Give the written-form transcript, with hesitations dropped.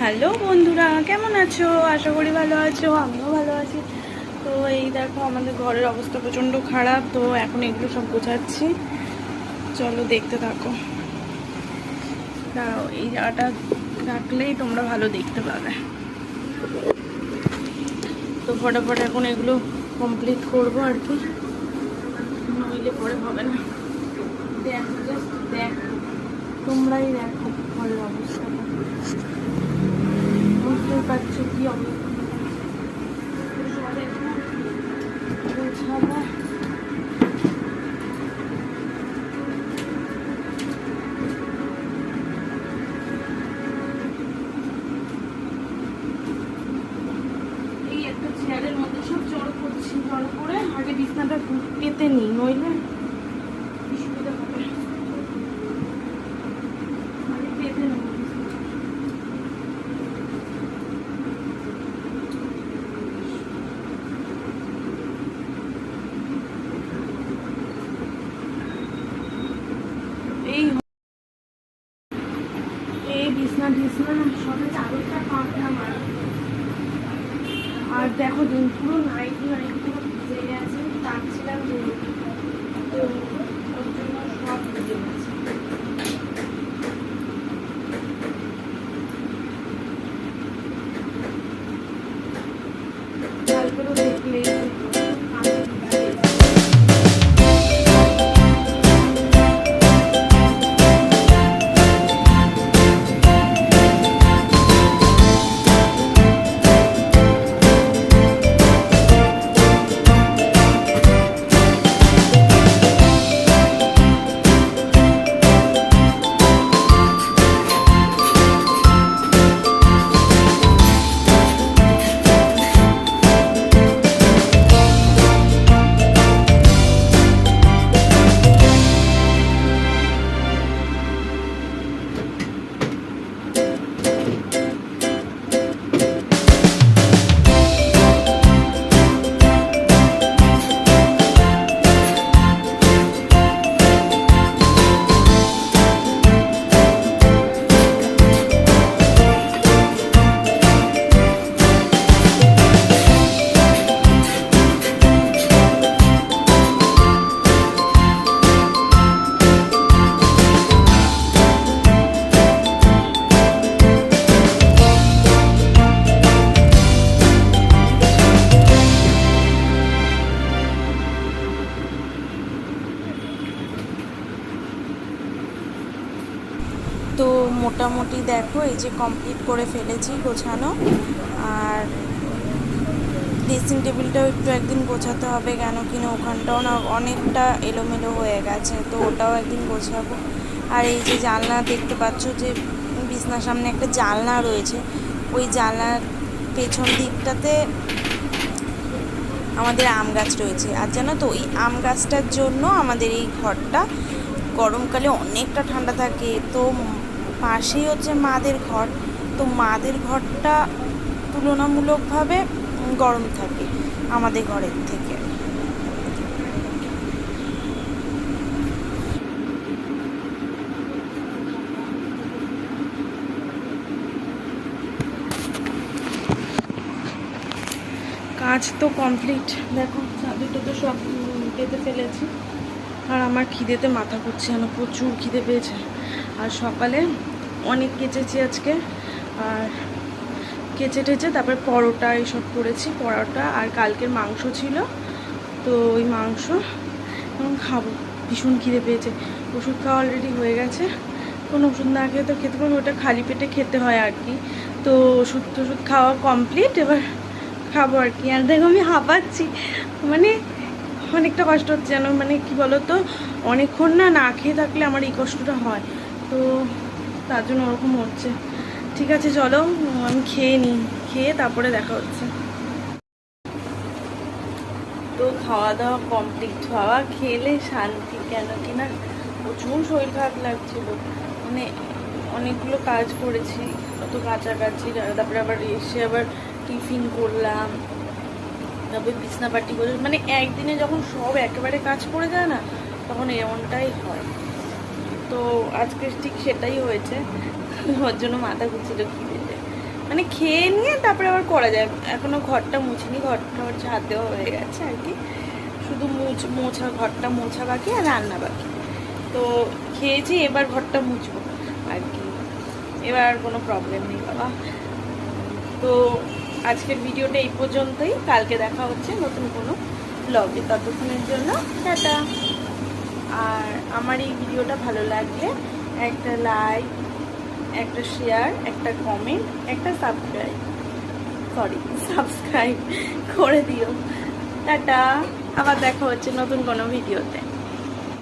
Hello বন্ধুরা, কেমন আছো? আশা করি ভালো আছো, আমিও ভালো আছি। তো এই দেখো, আমাদের ঘরের অবস্থা প্রচণ্ড খারাপ। তো এখন এগুলো সব গোছাচ্ছি, চলো দেখতে থাকো। দাঁড়াও, এই জায়গাটা রাখলেই তোমরা ভালো দেখতে পাবে। তো ফটাফট এখন এগুলো কমপ্লিট করবো আর কি, নইলে পরে হবে না। দেখো, জাস্ট দেখো, তোমরাই দেখো ঘরের অবস্থাটা, বুঝতেই পারছো কি অবস্থা। গোছাবো, এই একটা চেয়ারের মধ্যে সব জড়ো করছি, জড়ো করে আগে বিছনাটা পেতে নিই, নইলে অসুবিধা হবে। আগে পেতে নেব। এই এই বিছনা টিছনা সবে চাদরটা পাকনা মারা। আর দেখো, পুরো নাইটি পুরো ভিজে গেছে, টাকছিলাম যেহেতু, তো ওর জন্য সব ভিজে গেছে। তারপরে দেখলে তো মোটামুটি দেখো, এই যে কমপ্লিট করে ফেলেছি গোছানো। আর ড্রেসিং টেবিলটাও একটু একদিন গোছাতে হবে, কেন কিনা ওখানটাও না অনেকটা এলোমেলো হয়ে গেছে, তো ওটাও একদিন গোছাবো। আর এই যে জানলা দেখতে পাচ্ছ, যে বিছনার সামনে একটা জানলা রয়েছে, ওই জানলার পেছন দিকটাতে আমাদের আম গাছ রয়েছে। আর জানো তো, ওই আম গাছটার জন্য আমাদের এই ঘরটা গরমকালে অনেকটা ঠান্ডা থাকে। তো পাশেই হচ্ছে মাদের ঘর, তো মাদের ঘরটা তুলনামূলকভাবে গরম থাকে আমাদের ঘরের থেকে। কাজ তো কমপ্লিট, দেখো চাদরটা তো সব পেতে ফেলেছি। আর আমার খিদেতে মাথা ঘুরছে, যেন প্রচুর খিদে পেয়েছে। আর সকালে অনেক কেচেছি আজকে, আর কেচে টেচে তারপর পরোটা এইসব করেছি, পরোটা। আর কালকের মাংস ছিল, তো ওই মাংস এখন খাবো। ভীষণ খিদে পেয়েছে, ওষুধ খাওয়া অলরেডি হয়ে গেছে। কোনো ওষুধ না খেয়ে তো খেতে পারবো, ওটা খালি পেটে খেতে হয় আর কি। তো ওষুধ টষুধ খাওয়া কমপ্লিট, এবার খাবো আর কি। আর দেখো আমি হাঁপাচ্ছি, মানে অনেকটা কষ্ট হচ্ছে যেন, মানে কি বলো তো, অনেকক্ষণ না খেয়ে থাকলে আমার এই কষ্টটা হয়, তো তার জন্য ওরকম হচ্ছে। ঠিক আছে, চলো আমি খেয়ে নিই, খেয়ে তারপরে দেখা হচ্ছে। তো খাওয়া দাওয়া কমপ্লিট, খাওয়া খেলে শান্তি, কেন কি না প্রচুর শরীর খারাপ লাগছিল। মানে অনেকগুলো কাজ করেছি, অত কাছাকাছি, তারপরে আবার এসে আবার টিফিন করলাম, তারপরে বিছনাপাটি করে, মানে একদিনে যখন সব একেবারে কাজ করে যায় না, তখন এমনটাই হয়। তো আজকে ঠিক সেটাই হয়েছে, ওর জন্য মাথা ঘুরছিল খিদেতে। মানে খেয়ে নিয়ে তারপরে আবার করা যায়। এখনো ঘরটা মুছিনি, ঘরটা ঝাড় দেওয়া হয়ে গেছে আর কি, শুধু মোছা, ঘরটা মোছা বাকি আর রান্না বাকি। তো খেয়েছি, এবার ঘরটা মুছবো আর কি, এবার আর কোনো প্রবলেম নেই বাবা। তো আজকের ভিডিওটা এই পর্যন্তই, কালকে দেখা হচ্ছে নতুন কোনো ব্লগে। ততক্ষণের জন্য টাটা। আর আমার এই ভিডিওটা ভালো লাগলে একটা লাইক, একটা শেয়ার, একটা কমেন্ট, একটা সাবস্ক্রাইব করে দিও। টাটা, আবার দেখা হচ্ছে নতুন কোনো ভিডিওতে।